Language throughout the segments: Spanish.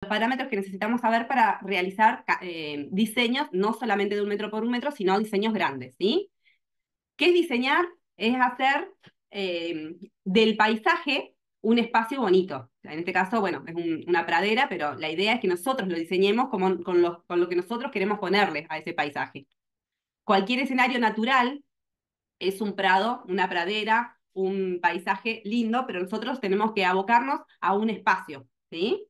parámetros que necesitamos saber para realizar diseños, no solamente de 1 metro por 1 metro, sino diseños grandes, ¿sí? ¿Qué es diseñar? Es hacer del paisaje un espacio bonito. En este caso, bueno, es una pradera, pero la idea es que nosotros lo diseñemos como, con lo que nosotros queremos ponerle a ese paisaje. Cualquier escenario natural es un prado, una pradera, un paisaje lindo, pero nosotros tenemos que abocarnos a un espacio, ¿sí?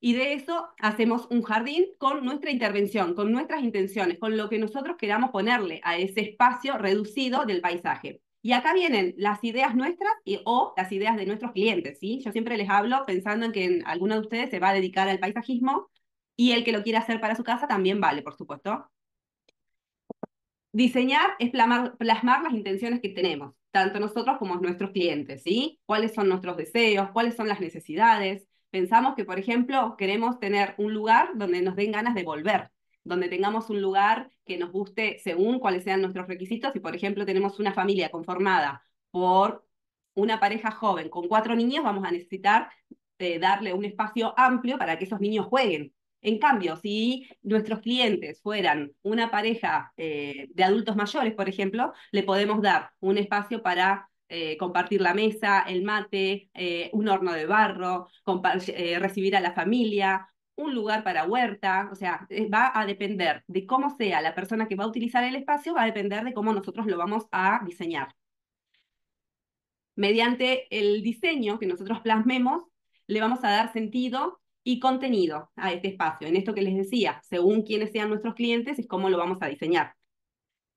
Y de eso hacemos un jardín con nuestra intervención, con nuestras intenciones, con lo que nosotros queramos ponerle a ese espacio reducido del paisaje. Y acá vienen las ideas nuestras o las ideas de nuestros clientes, ¿sí? Yo siempre les hablo pensando en que alguno de ustedes se va a dedicar al paisajismo y el que lo quiera hacer para su casa también vale, por supuesto. Diseñar es plasmar las intenciones que tenemos, tanto nosotros como nuestros clientes, ¿sí? ¿Cuáles son nuestros deseos? ¿Cuáles son las necesidades? Pensamos que, por ejemplo, queremos tener un lugar donde nos den ganas de volver, donde tengamos un lugar que nos guste según cuáles sean nuestros requisitos. Si, por ejemplo, tenemos una familia conformada por una pareja joven con 4 niños, vamos a necesitar darle un espacio amplio para que esos niños jueguen. En cambio, si nuestros clientes fueran una pareja de adultos mayores, por ejemplo, le podemos dar un espacio para compartir la mesa, el mate, un horno de barro, recibir a la familia, un lugar para huerta. O sea, va a depender de cómo sea la persona que va a utilizar el espacio, va a depender de cómo nosotros lo vamos a diseñar. Mediante el diseño que nosotros plasmemos, le vamos a dar sentido y contenido a este espacio. En esto que les decía, según quiénes sean nuestros clientes, es cómo lo vamos a diseñar.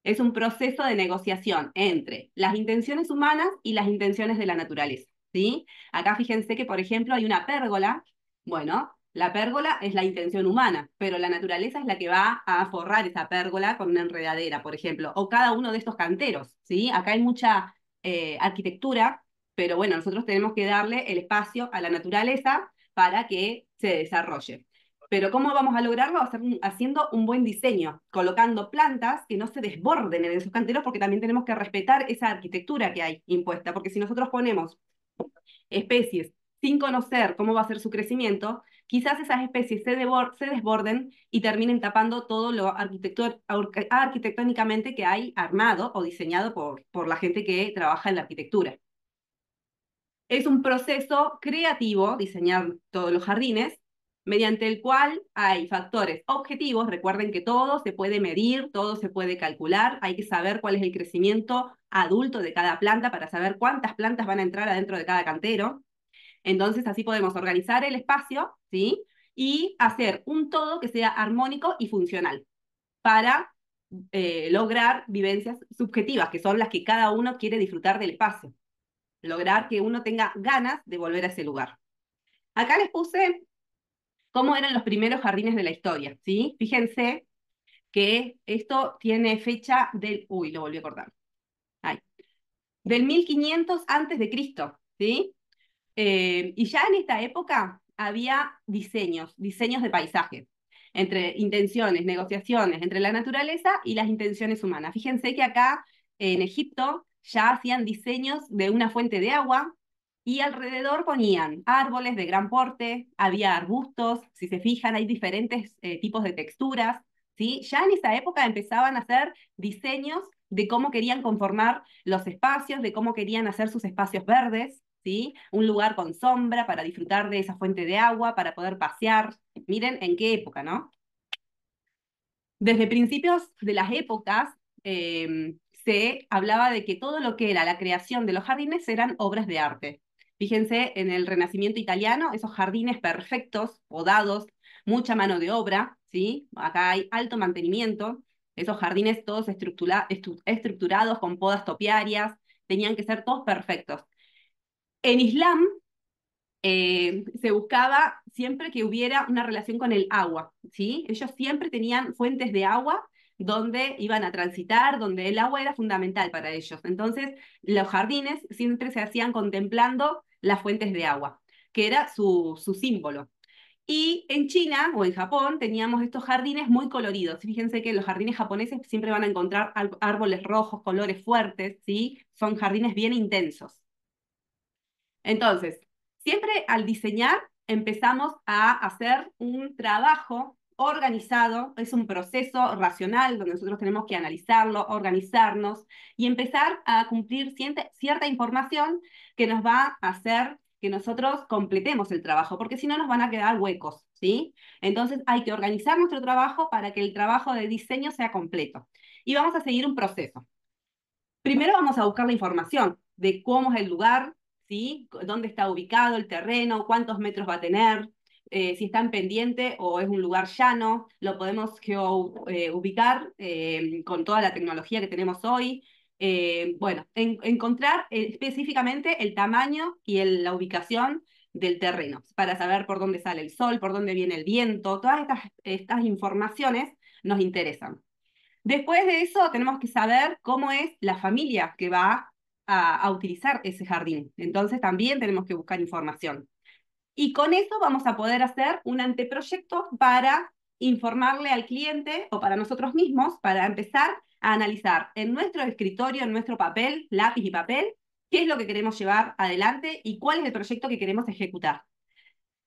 Es un proceso de negociación entre las intenciones humanas y las intenciones de la naturaleza, ¿sí? Acá fíjense que, por ejemplo, hay una pérgola. Bueno, la pérgola es la intención humana, pero la naturaleza es la que va a forrar esa pérgola con una enredadera, por ejemplo, o cada uno de estos canteros, ¿sí? Acá hay mucha arquitectura, pero bueno, nosotros tenemos que darle el espacio a la naturaleza para que se desarrolle. Pero ¿cómo vamos a lograrlo? Haciendo un buen diseño, colocando plantas que no se desborden en esos canteros, porque también tenemos que respetar esa arquitectura que hay impuesta, porque si nosotros ponemos especies sin conocer cómo va a ser su crecimiento, quizás esas especies se desborden y terminen tapando todo lo arquitectónicamente que hay armado o diseñado por la gente que trabaja en la arquitectura. Es un proceso creativo diseñar todos los jardines, mediante el cual hay factores objetivos. Recuerden que todo se puede medir, todo se puede calcular, hay que saber cuál es el crecimiento adulto de cada planta para saber cuántas plantas van a entrar adentro de cada cantero. Entonces así podemos organizar el espacio, ¿sí? Y hacer un todo que sea armónico y funcional para lograr vivencias subjetivas, que son las que cada uno quiere disfrutar del espacio, lograr que uno tenga ganas de volver a ese lugar. Acá les puse cómo eran los primeros jardines de la historia, ¿sí? Fíjense que esto tiene fecha del... Uy, lo volví a cortar. Ay. Del 1500 antes de Cristo, ¿sí? Y ya en esta época había diseños de paisaje, entre intenciones, negociaciones entre la naturaleza y las intenciones humanas. Fíjense que acá en Egipto ya hacían diseños de una fuente de agua y alrededor ponían árboles de gran porte, había arbustos. Si se fijan, hay diferentes tipos de texturas, ¿sí? Ya en esa época empezaban a hacer diseños de cómo querían conformar los espacios, de cómo querían hacer sus espacios verdes, ¿sí? Un lugar con sombra para disfrutar de esa fuente de agua, para poder pasear. Miren en qué época, ¿no? Desde principios de las épocas se hablaba de que todo lo que era la creación de los jardines eran obras de arte. Fíjense en el Renacimiento italiano, esos jardines perfectos, podados, mucha mano de obra, ¿sí? Acá hay alto mantenimiento, esos jardines todos estructurados con podas topiarias, tenían que ser todos perfectos. En Islam se buscaba siempre que hubiera una relación con el agua, ¿sí? Ellos siempre tenían fuentes de agua donde iban a transitar, donde el agua era fundamental para ellos. Entonces, los jardines siempre se hacían contemplando las fuentes de agua, que era su símbolo. Y en China o en Japón teníamos estos jardines muy coloridos. Fíjense que en los jardines japoneses siempre van a encontrar árboles rojos, colores fuertes, ¿sí? Son jardines bien intensos. Entonces, siempre al diseñar empezamos a hacer un trabajo organizado, es un proceso racional donde nosotros tenemos que analizarlo, organizarnos y empezar a cumplir cierta información que nos va a hacer que nosotros completemos el trabajo, porque si no nos van a quedar huecos, ¿sí? Entonces hay que organizar nuestro trabajo para que el trabajo de diseño sea completo. Y vamos a seguir un proceso. Primero vamos a buscar la información de cómo es el lugar, ¿sí? Dónde está ubicado el terreno, cuántos metros va a tener, si está en pendiente o es un lugar llano, lo podemos ubicar con toda la tecnología que tenemos hoy. Bueno, encontrar específicamente el tamaño y la ubicación del terreno, para saber por dónde sale el sol, por dónde viene el viento, todas estas informaciones nos interesan. Después de eso, tenemos que saber cómo es la familia que va a utilizar ese jardín. Entonces, también tenemos que buscar información. Y con eso vamos a poder hacer un anteproyecto para informarle al cliente o para nosotros mismos, para empezar a analizar en nuestro escritorio, en nuestro papel, lápiz y papel, qué es lo que queremos llevar adelante y cuál es el proyecto que queremos ejecutar.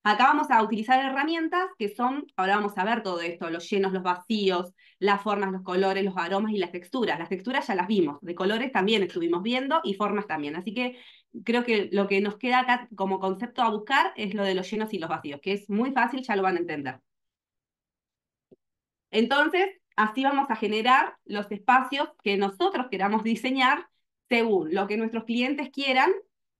Acá vamos a utilizar herramientas que son, ahora vamos a ver todo esto, los llenos, los vacíos, las formas, los colores, los aromas y las texturas. Las texturas ya las vimos, de colores también estuvimos viendo y formas también. Así que creo que lo que nos queda acá como concepto a buscar es lo de los llenos y los vacíos, que es muy fácil, ya lo van a entender. Entonces, así vamos a generar los espacios que nosotros queramos diseñar según lo que nuestros clientes quieran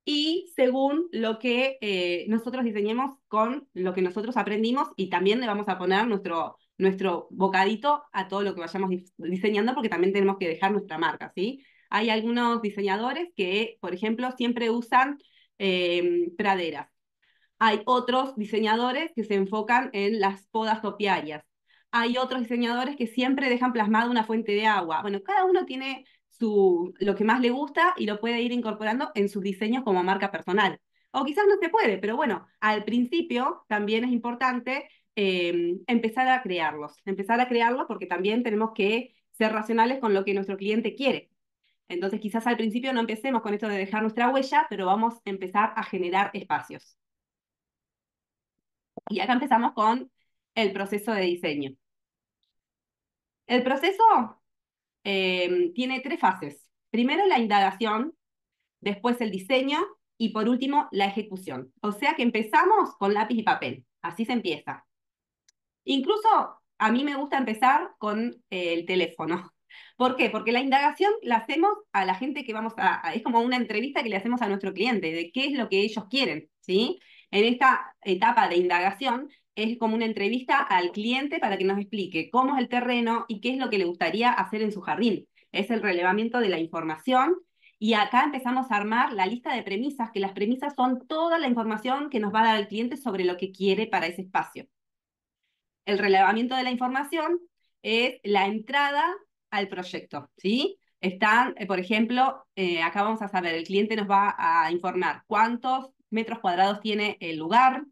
y según lo que nosotros diseñemos con lo que nosotros aprendimos y también le vamos a poner nuestro bocadito a todo lo que vayamos diseñando porque también tenemos que dejar nuestra marca, ¿sí? Hay algunos diseñadores que, por ejemplo, siempre usan praderas. Hay otros diseñadores que se enfocan en las podas topiarias. Hay otros diseñadores que siempre dejan plasmada una fuente de agua. Bueno, cada uno tiene lo que más le gusta y lo puede ir incorporando en sus diseños como marca personal. O quizás no se puede, pero bueno, al principio también es importante empezar a crearlos porque también tenemos que ser racionales con lo que nuestro cliente quiere. Entonces quizás al principio no empecemos con esto de dejar nuestra huella, pero vamos a empezar a generar espacios. Y acá empezamos con el proceso de diseño. El proceso tiene tres fases. Primero la indagación, después el diseño y por último la ejecución. O sea que empezamos con lápiz y papel. Así se empieza. Incluso a mí me gusta empezar con el teléfono. ¿Por qué? Porque la indagación la hacemos a la gente que es como una entrevista que le hacemos a nuestro cliente, de qué es lo que ellos quieren, ¿sí? En esta etapa de indagación es como una entrevista al cliente para que nos explique cómo es el terreno y qué es lo que le gustaría hacer en su jardín. Es el relevamiento de la información y acá empezamos a armar la lista de premisas, que las premisas son toda la información que nos va a dar el cliente sobre lo que quiere para ese espacio. El relevamiento de la información es la entrada al proyecto, ¿sí? Están, por ejemplo, acá vamos a saber, el cliente nos va a informar cuántos metros cuadrados tiene el lugar,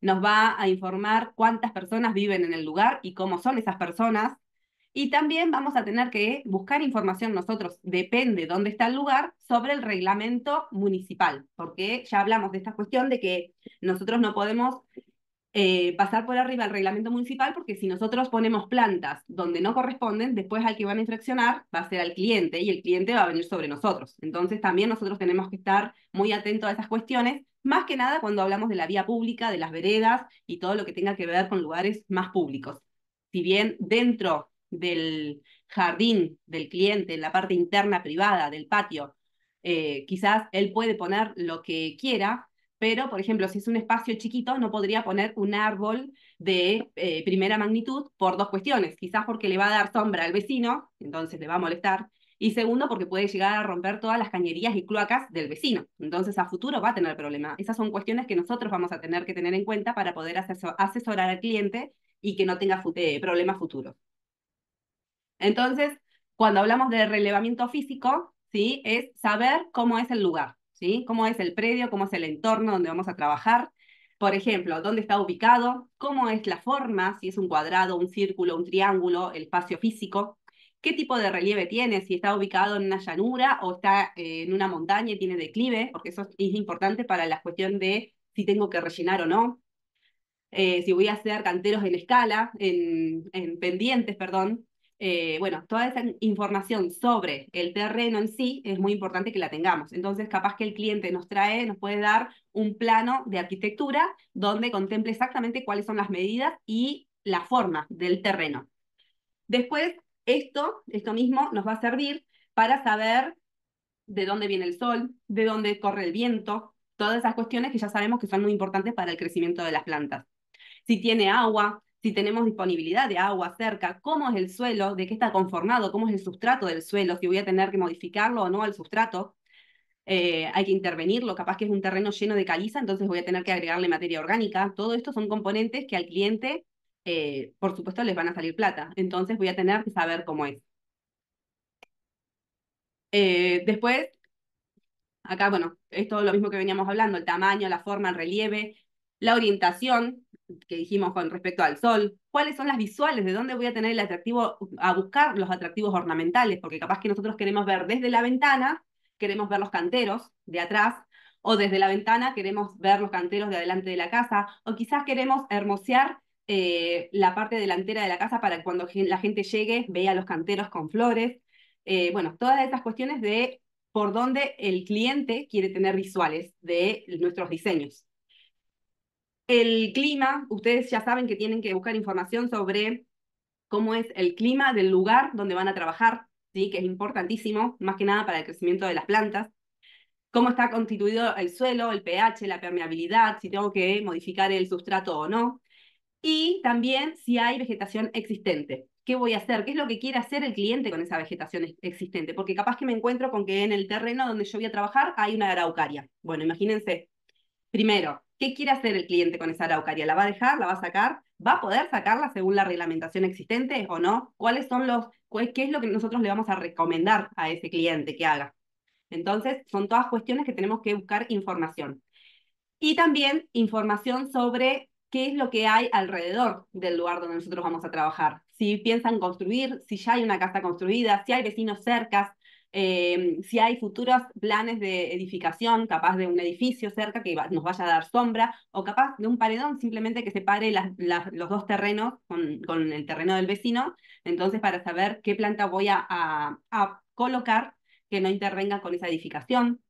nos va a informar cuántas personas viven en el lugar y cómo son esas personas. Y también vamos a tener que buscar información nosotros, depende dónde está el lugar, sobre el reglamento municipal, porque ya hablamos de esta cuestión de que nosotros no podemos pasar por arriba el reglamento municipal, porque si nosotros ponemos plantas donde no corresponden, después al que van a infraccionar va a ser al cliente y el cliente va a venir sobre nosotros. Entonces también nosotros tenemos que estar muy atentos a esas cuestiones, más que nada cuando hablamos de la vía pública, de las veredas y todo lo que tenga que ver con lugares más públicos. Si bien dentro del jardín del cliente, en la parte interna privada del patio, quizás él puede poner lo que quiera, pero, por ejemplo, si es un espacio chiquito, no podría poner un árbol de primera magnitud por dos cuestiones. Quizás porque le va a dar sombra al vecino, entonces le va a molestar. Y segundo, porque puede llegar a romper todas las cañerías y cloacas del vecino. Entonces, a futuro va a tener problemas. Esas son cuestiones que nosotros vamos a tener que tener en cuenta para poder asesorar al cliente y que no tenga problemas futuros. Entonces, cuando hablamos de relevamiento físico, ¿sí? Es saber cómo es el lugar, ¿sí? Cómo es el predio, cómo es el entorno donde vamos a trabajar. Por ejemplo, dónde está ubicado, cómo es la forma, si es un cuadrado, un círculo, un triángulo, el espacio físico, qué tipo de relieve tiene, si está ubicado en una llanura o está en una montaña y tiene declive, porque eso es importante para la cuestión de si tengo que rellenar o no. si voy a hacer canteros en escala, en pendientes, perdón. Bueno, toda esa información sobre el terreno en sí es muy importante que la tengamos. Entonces, capaz que el cliente nos puede dar un plano de arquitectura donde contemple exactamente cuáles son las medidas y la forma del terreno. Después, esto mismo nos va a servir para saber de dónde viene el sol, de dónde corre el viento, todas esas cuestiones que ya sabemos que son muy importantes para el crecimiento de las plantas. Si tiene agua, si tenemos disponibilidad de agua cerca, cómo es el suelo, de qué está conformado, cómo es el sustrato del suelo, si voy a tener que modificarlo o no al sustrato, hay que intervenirlo, capaz que es un terreno lleno de caliza, entonces voy a tener que agregarle materia orgánica. Todo esto son componentes que al cliente, por supuesto, les van a salir plata, entonces voy a tener que saber cómo es. Después, acá, bueno, es todo lo mismo que veníamos hablando, el tamaño, la forma, el relieve, la orientación, que dijimos con respecto al sol, cuáles son las visuales, de dónde voy a tener el atractivo, a buscar los atractivos ornamentales, porque capaz que nosotros queremos ver desde la ventana, queremos ver los canteros de atrás, o desde la ventana queremos ver los canteros de adelante de la casa, o quizás queremos hermosear la parte delantera de la casa para que cuando la gente llegue vea los canteros con flores. Bueno, todas estas cuestiones de por dónde el cliente quiere tener visuales de nuestros diseños. El clima, ustedes ya saben que tienen que buscar información sobre cómo es el clima del lugar donde van a trabajar, ¿sí? Que es importantísimo, más que nada para el crecimiento de las plantas. Cómo está constituido el suelo, el pH, la permeabilidad, si tengo que modificar el sustrato o no. Y también si hay vegetación existente. ¿Qué voy a hacer? ¿Qué es lo que quiere hacer el cliente con esa vegetación existente? Porque capaz que me encuentro con que en el terreno donde yo voy a trabajar hay una araucaria. Bueno, imagínense, primero, ¿qué quiere hacer el cliente con esa araucaria? ¿La va a dejar? ¿La va a sacar? ¿Va a poder sacarla según la reglamentación existente o no? ¿Qué es lo que nosotros le vamos a recomendar a ese cliente que haga? Entonces, son todas cuestiones que tenemos que buscar información. Y también información sobre qué es lo que hay alrededor del lugar donde nosotros vamos a trabajar. Si piensan construir, si ya hay una casa construida, si hay vecinos cercas, si hay futuros planes de edificación, capaz de un edificio cerca que nos vaya a dar sombra, o capaz de un paredón simplemente que separe los dos terrenos con el terreno del vecino. Entonces, para saber qué planta voy a colocar que no intervenga con esa edificación.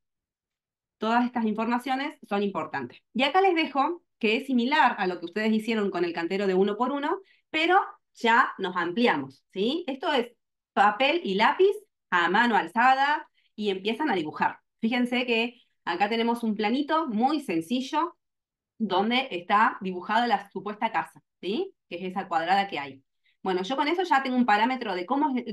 Todas estas informaciones son importantes. Y acá les dejo que es similar a lo que ustedes hicieron con el cantero de uno por uno, pero ya nos ampliamos, ¿sí? Esto es papel y lápiz a mano alzada y empiezan a dibujar. Fíjense que acá tenemos un planito muy sencillo donde está dibujada la supuesta casa, ¿sí? Que es esa cuadrada que hay. Bueno, yo con eso ya tengo un parámetro de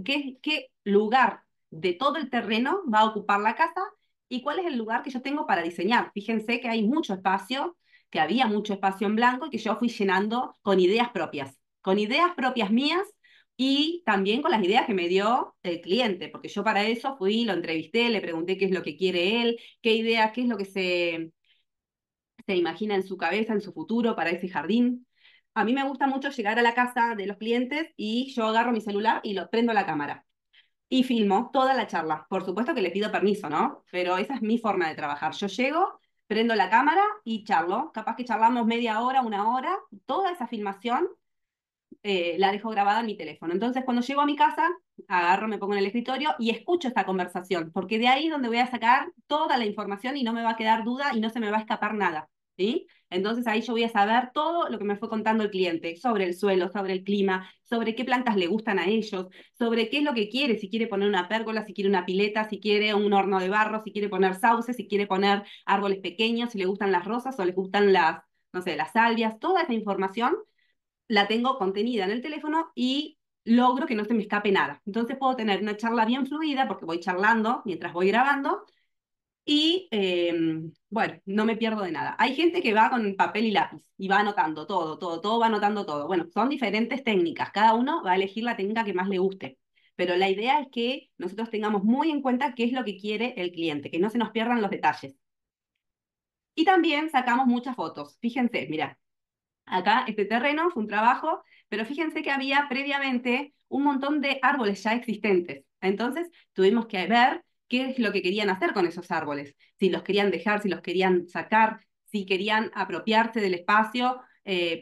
qué lugar de todo el terreno va a ocupar la casa y cuál es el lugar que yo tengo para diseñar. Fíjense que hay mucho espacio, que había mucho espacio en blanco y que yo fui llenando con ideas propias mías y también con las ideas que me dio el cliente, porque yo para eso fui, lo entrevisté, le pregunté qué es lo que quiere él, qué ideas, qué es lo que se imagina en su cabeza, en su futuro para ese jardín. A mí me gusta mucho llegar a la casa de los clientes y yo agarro mi celular y lo prendo a la cámara y filmo toda la charla. Por supuesto que le pido permiso, ¿no? Pero esa es mi forma de trabajar. Yo llego, prendo la cámara y charlo. Capaz que charlamos media hora, una hora. Toda esa filmación la dejo grabada en mi teléfono. Entonces, cuando llego a mi casa, agarro, me pongo en el escritorio y escucho esta conversación, porque de ahí es donde voy a sacar toda la información y no me va a quedar duda y no se me va a escapar nada, ¿sí? Entonces ahí yo voy a saber todo lo que me fue contando el cliente sobre el suelo, sobre el clima, sobre qué plantas le gustan a ellos, sobre qué es lo que quiere, si quiere poner una pérgola, si quiere una pileta, si quiere un horno de barro, si quiere poner sauces, si quiere poner árboles pequeños, si le gustan las rosas o les gustan no sé, las salvias, toda esa información la tengo contenida en el teléfono y logro que no se me escape nada. Entonces puedo tener una charla bien fluida porque voy charlando mientras voy grabando y, bueno, no me pierdo de nada. Hay gente que va con papel y lápiz y va anotando todo va anotando todo. Bueno, son diferentes técnicas. Cada uno va a elegir la técnica que más le guste. Pero la idea es que nosotros tengamos muy en cuenta qué es lo que quiere el cliente, que no se nos pierdan los detalles. Y también sacamos muchas fotos. Fíjense, mira, acá este terreno fue un trabajo, pero fíjense que había previamente un montón de árboles ya existentes. Entonces tuvimos que ver qué es lo que querían hacer con esos árboles, si los querían dejar, si los querían sacar, si querían apropiarse del espacio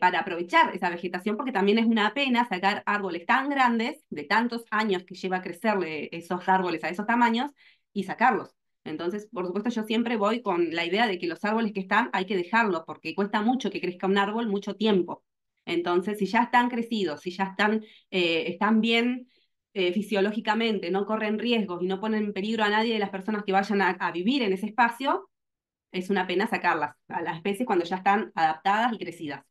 para aprovechar esa vegetación, porque también es una pena sacar árboles tan grandes, de tantos años que lleva a crecerle esos árboles a esos tamaños, y sacarlos. Entonces, por supuesto, yo siempre voy con la idea de que los árboles que están hay que dejarlos, porque cuesta mucho que crezca un árbol mucho tiempo. Entonces, si ya están crecidos, si ya están bien fisiológicamente, no corren riesgos y no ponen en peligro a nadie de las personas que vayan a vivir en ese espacio, es una pena sacarlas a las especies cuando ya están adaptadas y crecidas.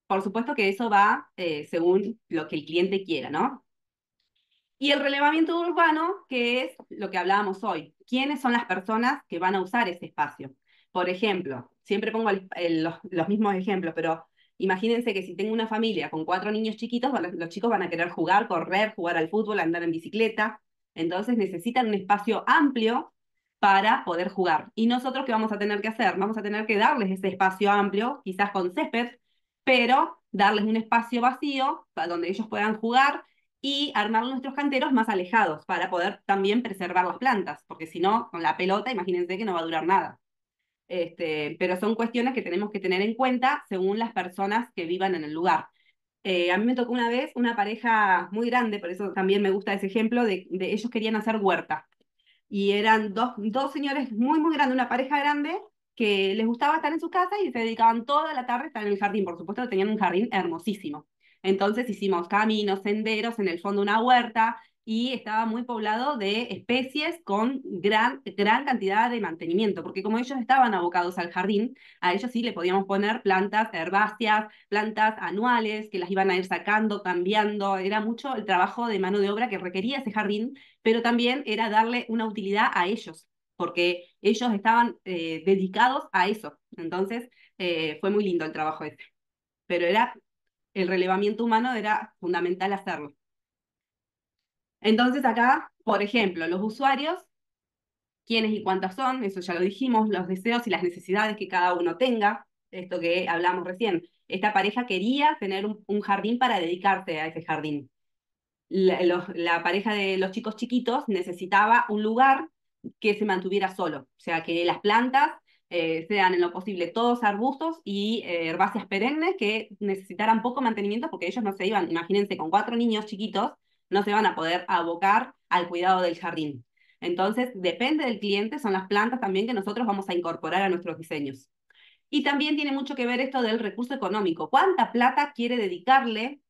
Por supuesto que eso va según lo que el cliente quiera, ¿no? Y el relevamiento urbano, que es lo que hablábamos hoy. ¿Quiénes son las personas que van a usar ese espacio? Por ejemplo, siempre pongo los mismos ejemplos, pero imagínense que si tengo una familia con 4 niños chiquitos, los chicos van a querer jugar, correr, jugar al fútbol, andar en bicicleta. Entonces necesitan un espacio amplio para poder jugar. ¿Y nosotros qué vamos a tener que hacer? Vamos a tener que darles ese espacio amplio, quizás con césped, pero darles un espacio vacío para donde ellos puedan jugar y armar nuestros canteros más alejados para poder también preservar las plantas, porque si no, con la pelota, imagínense que no va a durar nada. Pero son cuestiones que tenemos que tener en cuenta según las personas que vivan en el lugar. A mí me tocó una vez una pareja muy grande, por eso también me gusta ese ejemplo, de ellos querían hacer huerta y eran dos señores muy, muy grandes, una pareja grande, que les gustaba estar en su casa y se dedicaban toda la tarde a estar en el jardín. Por supuesto, tenían un jardín hermosísimo. Entonces hicimos caminos, senderos, en el fondo una huerta, y estaba muy poblado de especies con gran cantidad de mantenimiento, porque como ellos estaban abocados al jardín, a ellos sí le podíamos poner plantas herbáceas, plantas anuales, que las iban a ir sacando, cambiando. Era mucho el trabajo de mano de obra que requería ese jardín, pero también era darle una utilidad a ellos, porque ellos estaban dedicados a eso. Entonces, fue muy lindo el trabajo ese. Pero el relevamiento humano era fundamental hacerlo. Entonces, acá, por ejemplo, los usuarios, quiénes y cuántas son, eso ya lo dijimos, los deseos y las necesidades que cada uno tenga, esto que hablamos recién. Esta pareja quería tener un jardín para dedicarse a ese jardín. La pareja de los chicos chiquitos necesitaba un lugar que se mantuviera solo, o sea, que las plantas sean en lo posible todos arbustos y herbáceas perennes que necesitaran poco mantenimiento porque ellos no se iban, imagínense, con 4 niños chiquitos, no se van a poder abocar al cuidado del jardín. Entonces, depende del cliente, son las plantas también que nosotros vamos a incorporar a nuestros diseños. Y también tiene mucho que ver esto del recurso económico. ¿Cuánta plata quiere dedicarle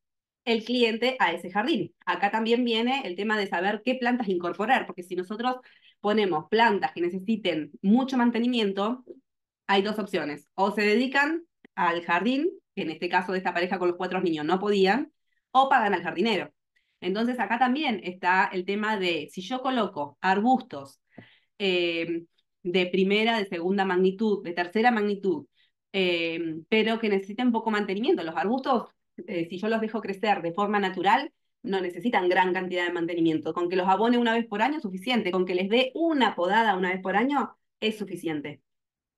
el cliente a ese jardín? Acá también viene el tema de saber qué plantas incorporar, porque si nosotros ponemos plantas que necesiten mucho mantenimiento, hay dos opciones. O se dedican al jardín, que en este caso de esta pareja con los 4 niños no podían, o pagan al jardinero. Entonces acá también está el tema de si yo coloco arbustos eh, de primera, de segunda magnitud, de tercera magnitud, pero que necesiten poco mantenimiento. Los arbustos, si yo los dejo crecer de forma natural, no necesitan gran cantidad de mantenimiento. Con que los abone una vez por año es suficiente. Con que les dé una podada una vez por año es suficiente.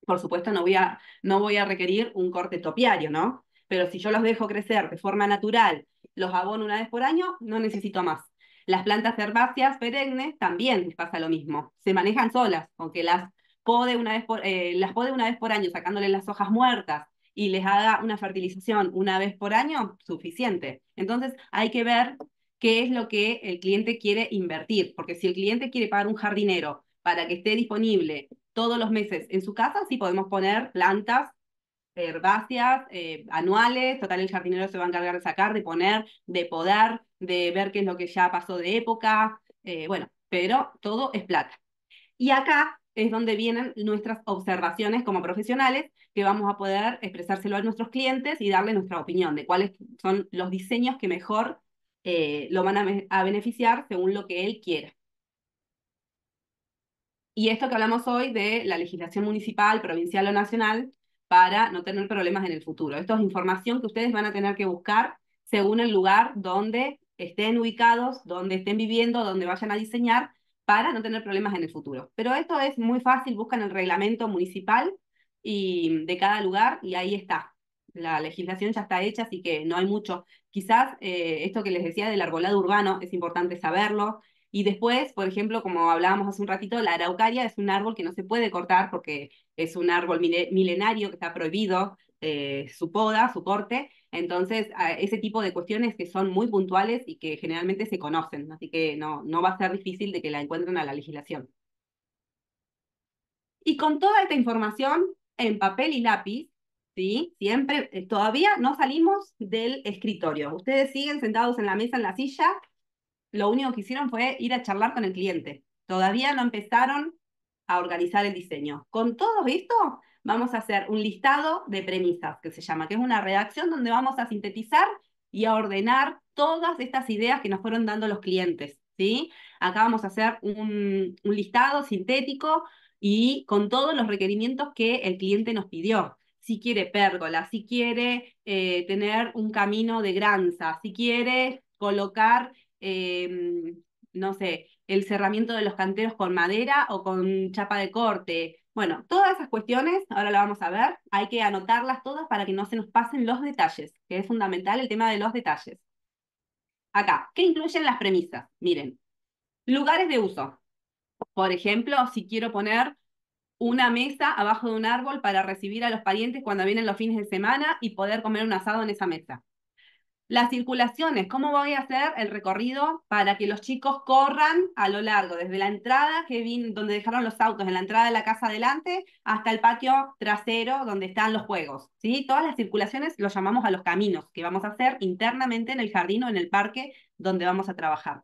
Por supuesto, no voy a requerir un corte topiario, ¿no? Pero si yo los dejo crecer de forma natural, los abono una vez por año, no necesito más. Las plantas herbáceas perennes también les pasa lo mismo. Se manejan solas, aunque las pode una vez por año, sacándoles las hojas muertas y les haga una fertilización una vez por año, suficiente. Entonces hay que ver qué es lo que el cliente quiere invertir, porque si el cliente quiere pagar un jardinero para que esté disponible todos los meses en su casa, sí podemos poner plantas herbáceas, anuales. Total, el jardinero se va a encargar de sacar, de poner, de podar, de ver qué es lo que ya pasó de época, bueno, pero todo es plata. Y acá es donde vienen nuestras observaciones como profesionales, que vamos a poder expresárselo a nuestros clientes y darle nuestra opinión de cuáles son los diseños que mejor lo van a beneficiar según lo que él quiera. Y esto que hablamos hoy de la legislación municipal, provincial o nacional, para no tener problemas en el futuro. Esto es información que ustedes van a tener que buscar según el lugar donde estén ubicados, donde estén viviendo, donde vayan a diseñar, para no tener problemas en el futuro. Pero esto es muy fácil, buscan el reglamento municipal y de cada lugar y ahí está. La legislación ya está hecha, así que no hay mucho. Quizás esto que les decía del arbolado urbano es importante saberlo. Y después, por ejemplo, como hablábamos hace un ratito, la araucaria es un árbol que no se puede cortar porque es un árbol milenario que está prohibido. su poda, su corte. Entonces, ese tipo de cuestiones que son muy puntuales y que generalmente se conocen, así que no va a ser difícil de que la encuentren a la legislación. Y con toda esta información en papel y lápiz, ¿sí? Siempre, todavía no salimos del escritorio. Ustedes siguen sentados en la mesa, en la silla, lo único que hicieron fue ir a charlar con el cliente. Todavía no empezaron a organizar el diseño. Con todo esto, vamos a hacer un listado de premisas, que se llama, que es una redacción donde vamos a sintetizar y a ordenar todas estas ideas que nos fueron dando los clientes, ¿sí? Acá vamos a hacer un listado sintético y con todos los requerimientos que el cliente nos pidió. Si quiere pérgola, si quiere tener un camino de granza, si quiere colocar no sé, el cerramiento de los canteros con madera o con chapa de corte. Bueno, todas esas cuestiones, ahora la vamos a ver, hay que anotarlas todas para que no se nos pasen los detalles, que es fundamental el tema de los detalles. Acá, ¿qué incluyen las premisas? Miren, lugares de uso. Por ejemplo, si quiero poner una mesa abajo de un árbol para recibir a los parientes cuando vienen los fines de semana y poder comer un asado en esa mesa. Las circulaciones, ¿cómo voy a hacer el recorrido para que los chicos corran a lo largo, desde la entrada donde dejaron los autos, en la entrada de la casa adelante, hasta el patio trasero donde están los juegos? ¿Sí? Todas las circulaciones los llamamos a los caminos que vamos a hacer internamente en el jardín o en el parque donde vamos a trabajar.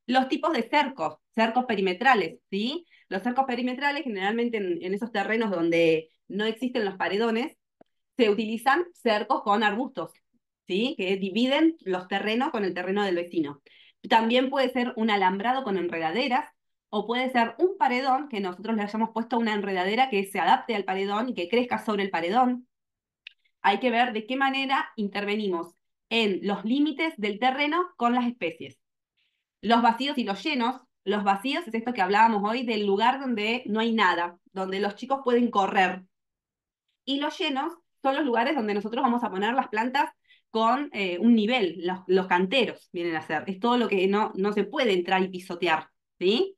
Los tipos de cercos, cercos perimetrales, ¿sí? Los cercos perimetrales, generalmente en esos terrenos donde no existen los paredones, se utilizan cercos con arbustos, ¿sí? Que dividen los terrenos con el terreno del vecino. También puede ser un alambrado con enredaderas, o puede ser un paredón, que nosotros le hayamos puesto una enredadera que se adapte al paredón y que crezca sobre el paredón. Hay que ver de qué manera intervenimos en los límites del terreno con las especies. Los vacíos y los llenos. Los vacíos es esto que hablábamos hoy del lugar donde no hay nada, donde los chicos pueden correr. Y los llenos son los lugares donde nosotros vamos a poner las plantas con un nivel, los canteros vienen a ser. Es todo lo que no se puede entrar y pisotear, ¿sí?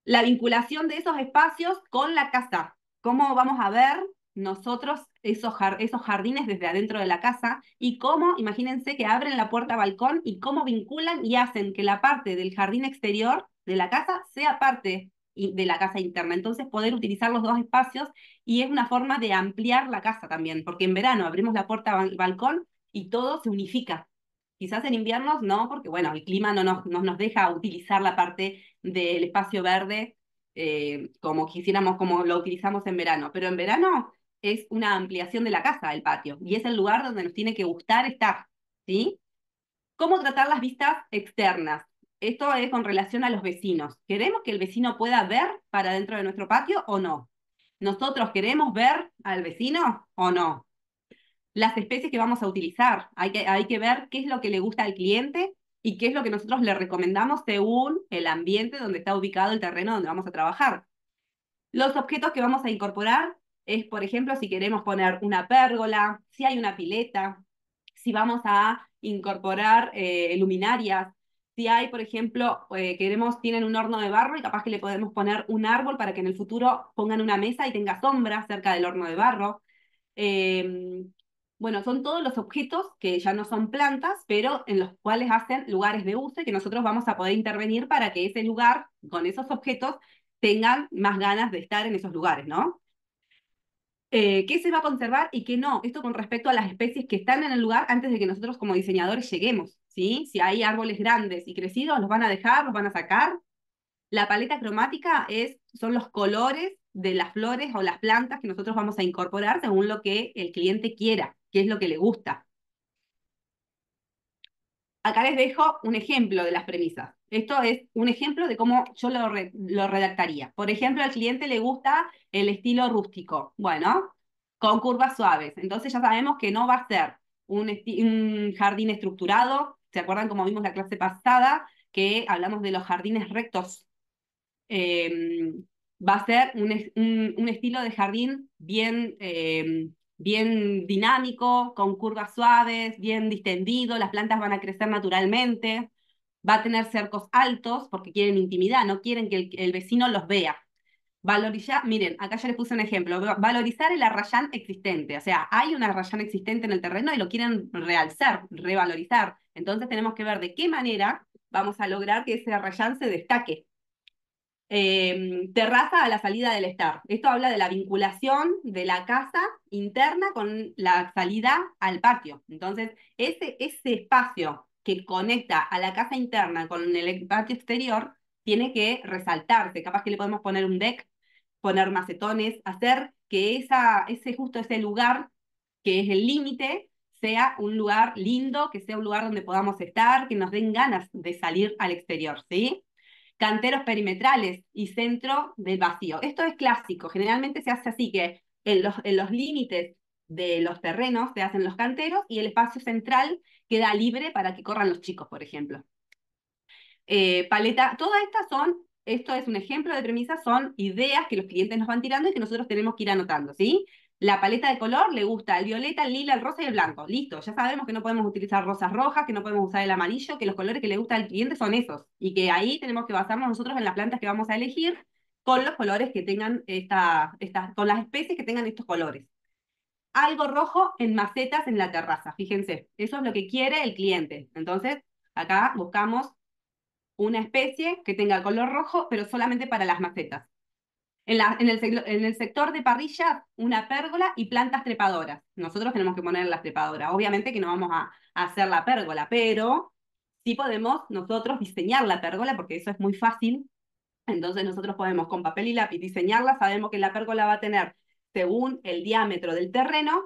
La vinculación de esos espacios con la casa. ¿Cómo vamos a ver nosotros esos jardines desde adentro de la casa? Y cómo, imagínense que abren la puerta balcón y cómo vinculan y hacen que la parte del jardín exterior de la casa sea parte de la casa interna. Entonces poder utilizar los dos espacios y es una forma de ampliar la casa también, porque en verano abrimos la puerta balcón y todo se unifica. Quizás en invierno no, porque bueno, el clima no nos deja utilizar la parte del espacio verde como quisiéramos, como lo utilizamos en verano. Pero en verano es una ampliación de la casa, el patio, y es el lugar donde nos tiene que gustar estar, ¿sí? ¿Cómo tratar las vistas externas? Esto es con relación a los vecinos. ¿Queremos que el vecino pueda ver para dentro de nuestro patio o no? ¿Nosotros queremos ver al vecino o no? Las especies que vamos a utilizar. Hay que ver qué es lo que le gusta al cliente y qué es lo que nosotros le recomendamos según el ambiente donde está ubicado el terreno donde vamos a trabajar. Los objetos que vamos a incorporar es, por ejemplo, si queremos poner una pérgola, si hay una pileta, si vamos a incorporar luminarias, si hay, por ejemplo, tienen un horno de barro y capaz que le podemos poner un árbol para que en el futuro pongan una mesa y tenga sombra cerca del horno de barro. Eh, bueno, son todos los objetos que ya no son plantas, pero en los cuales hacen lugares de uso y que nosotros vamos a poder intervenir para que ese lugar, con esos objetos, tengan más ganas de estar en esos lugares, ¿no? ¿Qué se va a conservar y qué no? Esto con respecto a las especies que están en el lugar antes de que nosotros como diseñadores lleguemos, ¿sí? Si hay árboles grandes y crecidos, los van a dejar, los van a sacar. La paleta cromática son los colores de las flores o las plantas que nosotros vamos a incorporar según lo que el cliente quiera, qué es lo que le gusta. Acá les dejo un ejemplo de las premisas. Esto es un ejemplo de cómo yo lo redactaría. Por ejemplo, al cliente le gusta el estilo rústico. Bueno, con curvas suaves. Entonces ya sabemos que no va a ser un jardín estructurado. ¿Se acuerdan cómo vimos la clase pasada? Que hablamos de los jardines rectos. eh, Va a ser un estilo de jardín bien dinámico, con curvas suaves, bien distendido, las plantas van a crecer naturalmente, va a tener cercos altos porque quieren intimidad, no quieren que el vecino los vea. Valorizar, miren, acá ya les puse un ejemplo, valorizar el arrayán existente, o sea, hay un arrayán existente en el terreno y lo quieren realzar, revalorizar. Entonces tenemos que ver de qué manera vamos a lograr que ese arrayán se destaque. Terraza a la salida del estar. Esto habla de la vinculación de la casa interna con la salida al patio. Entonces, ese espacio que conecta a la casa interna con el patio exterior tiene que resaltarse. Capaz que le podemos poner un deck, poner macetones, hacer que justo ese lugar, que es el límite, sea un lugar lindo, que sea un lugar donde podamos estar, que nos den ganas de salir al exterior, ¿sí? Canteros perimetrales y centro del vacío. Esto es clásico, generalmente se hace así, que en los límites de los terrenos se hacen los canteros y el espacio central queda libre para que corran los chicos, por ejemplo. Todas estas esto es un ejemplo de premisas, son ideas que los clientes nos van tirando y que nosotros tenemos que ir anotando, ¿sí? La paleta de color le gusta el violeta, el lila, el rosa y el blanco. Listo, ya sabemos que no podemos utilizar rosas rojas, que no podemos usar el amarillo, que los colores que le gusta al cliente son esos. Y que ahí tenemos que basarnos nosotros en las plantas que vamos a elegir con los colores que tengan con las especies que tengan estos colores. Algo rojo en macetas en la terraza, fíjense, eso es lo que quiere el cliente. Entonces, acá buscamos una especie que tenga color rojo, pero solamente para las macetas. En el sector de parrillas, una pérgola y plantas trepadoras. Nosotros tenemos que poner las trepadoras. Obviamente que no vamos a hacer la pérgola, pero sí podemos nosotros diseñar la pérgola, porque eso es muy fácil. Entonces nosotros podemos con papel y lápiz diseñarla. Sabemos que la pérgola va a tener, según el diámetro del terreno,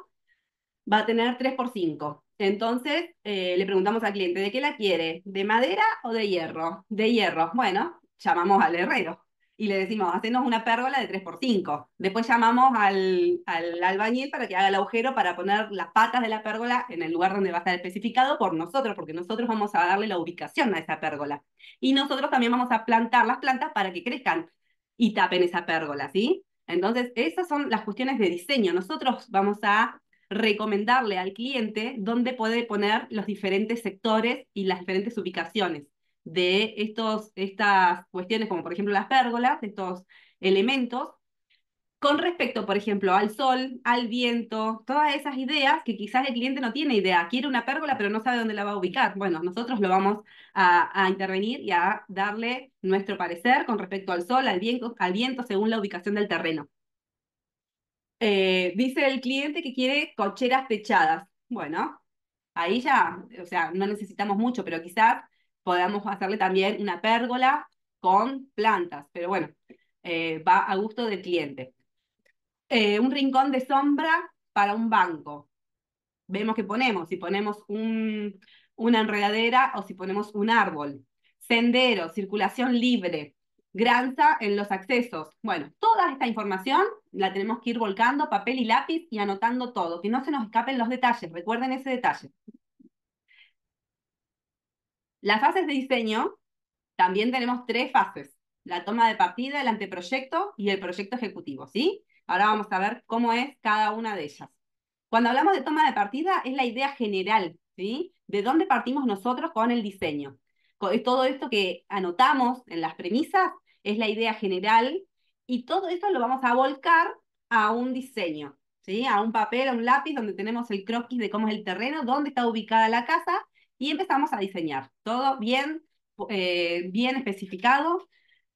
va a tener 3 por 5. Entonces, le preguntamos al cliente, ¿de qué la quiere? ¿De madera o de hierro? De hierro. Bueno, llamamos al herrero y le decimos, hacenos una pérgola de 3 por 5. Después llamamos al albañil para que haga el agujero para poner las patas de la pérgola en el lugar donde va a estar especificado por nosotros, porque nosotros vamos a darle la ubicación a esa pérgola. Y nosotros también vamos a plantar las plantas para que crezcan y tapen esa pérgola, ¿sí? Entonces, esas son las cuestiones de diseño. Nosotros vamos a recomendarle al cliente dónde puede poner los diferentes sectores y las diferentes ubicaciones de estas cuestiones, como por ejemplo las pérgolas, estos elementos, con respecto, por ejemplo, al sol, al viento, todas esas ideas que quizás el cliente no tiene idea. Quiere una pérgola, pero no sabe dónde la va a ubicar. Bueno, nosotros lo vamos a intervenir y a darle nuestro parecer con respecto al sol, al viento, según la ubicación del terreno. Dice el cliente que quiere cocheras techadas. Bueno, ahí ya, o sea, no necesitamos mucho, pero quizás podamos hacerle también una pérgola con plantas, pero bueno, va a gusto del cliente. Un rincón de sombra para un banco. Vemos que ponemos, si ponemos una enredadera o si ponemos un árbol. Sendero, circulación libre, granza en los accesos. Bueno, toda esta información la tenemos que ir volcando, papel y lápiz y anotando todo, que no se nos escapen los detalles, recuerden ese detalle. Las fases de diseño, también tenemos 3 fases: la toma de partida, el anteproyecto y el proyecto ejecutivo, ¿sí? Ahora vamos a ver cómo es cada una de ellas. Cuando hablamos de toma de partida, es la idea general, ¿sí? De dónde partimos nosotros con el diseño. Todo esto que anotamos en las premisas es la idea general y todo esto lo vamos a volcar a un diseño, ¿sí? A un papel, a un lápiz donde tenemos el croquis de cómo es el terreno, dónde está ubicada la casa y empezamos a diseñar. Todo bien, bien especificado,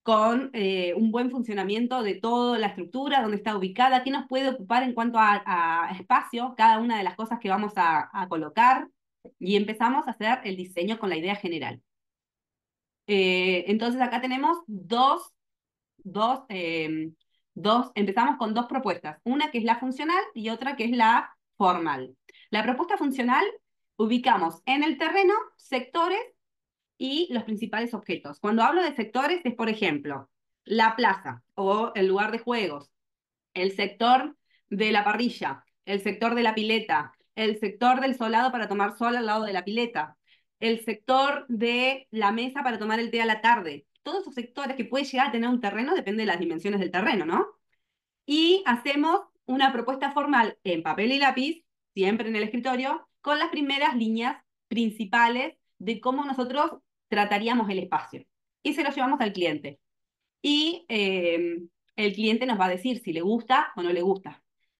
con un buen funcionamiento de toda la estructura, dónde está ubicada, qué nos puede ocupar en cuanto a espacio, cada una de las cosas que vamos a colocar, y empezamos a hacer el diseño con la idea general. Entonces acá tenemos empezamos con 2 propuestas, una que es la funcional y otra que es la formal. La propuesta funcional, ubicamos en el terreno sectores y los principales objetos. Cuando hablo de sectores es, por ejemplo, la plaza o el lugar de juegos, el sector de la parrilla, el sector de la pileta, el sector del solado para tomar sol al lado de la pileta, el sector de la mesa para tomar el té a la tarde. Todos esos sectores que puede llegar a tener un terreno depende de las dimensiones del terreno, ¿no? Y hacemos una propuesta formal en papel y lápiz, siempre en el escritorio, con las primeras líneas principales de cómo nosotros trataríamos el espacio. Y se lo llevamos al cliente. Y el cliente nos va a decir si le gusta o no le gusta.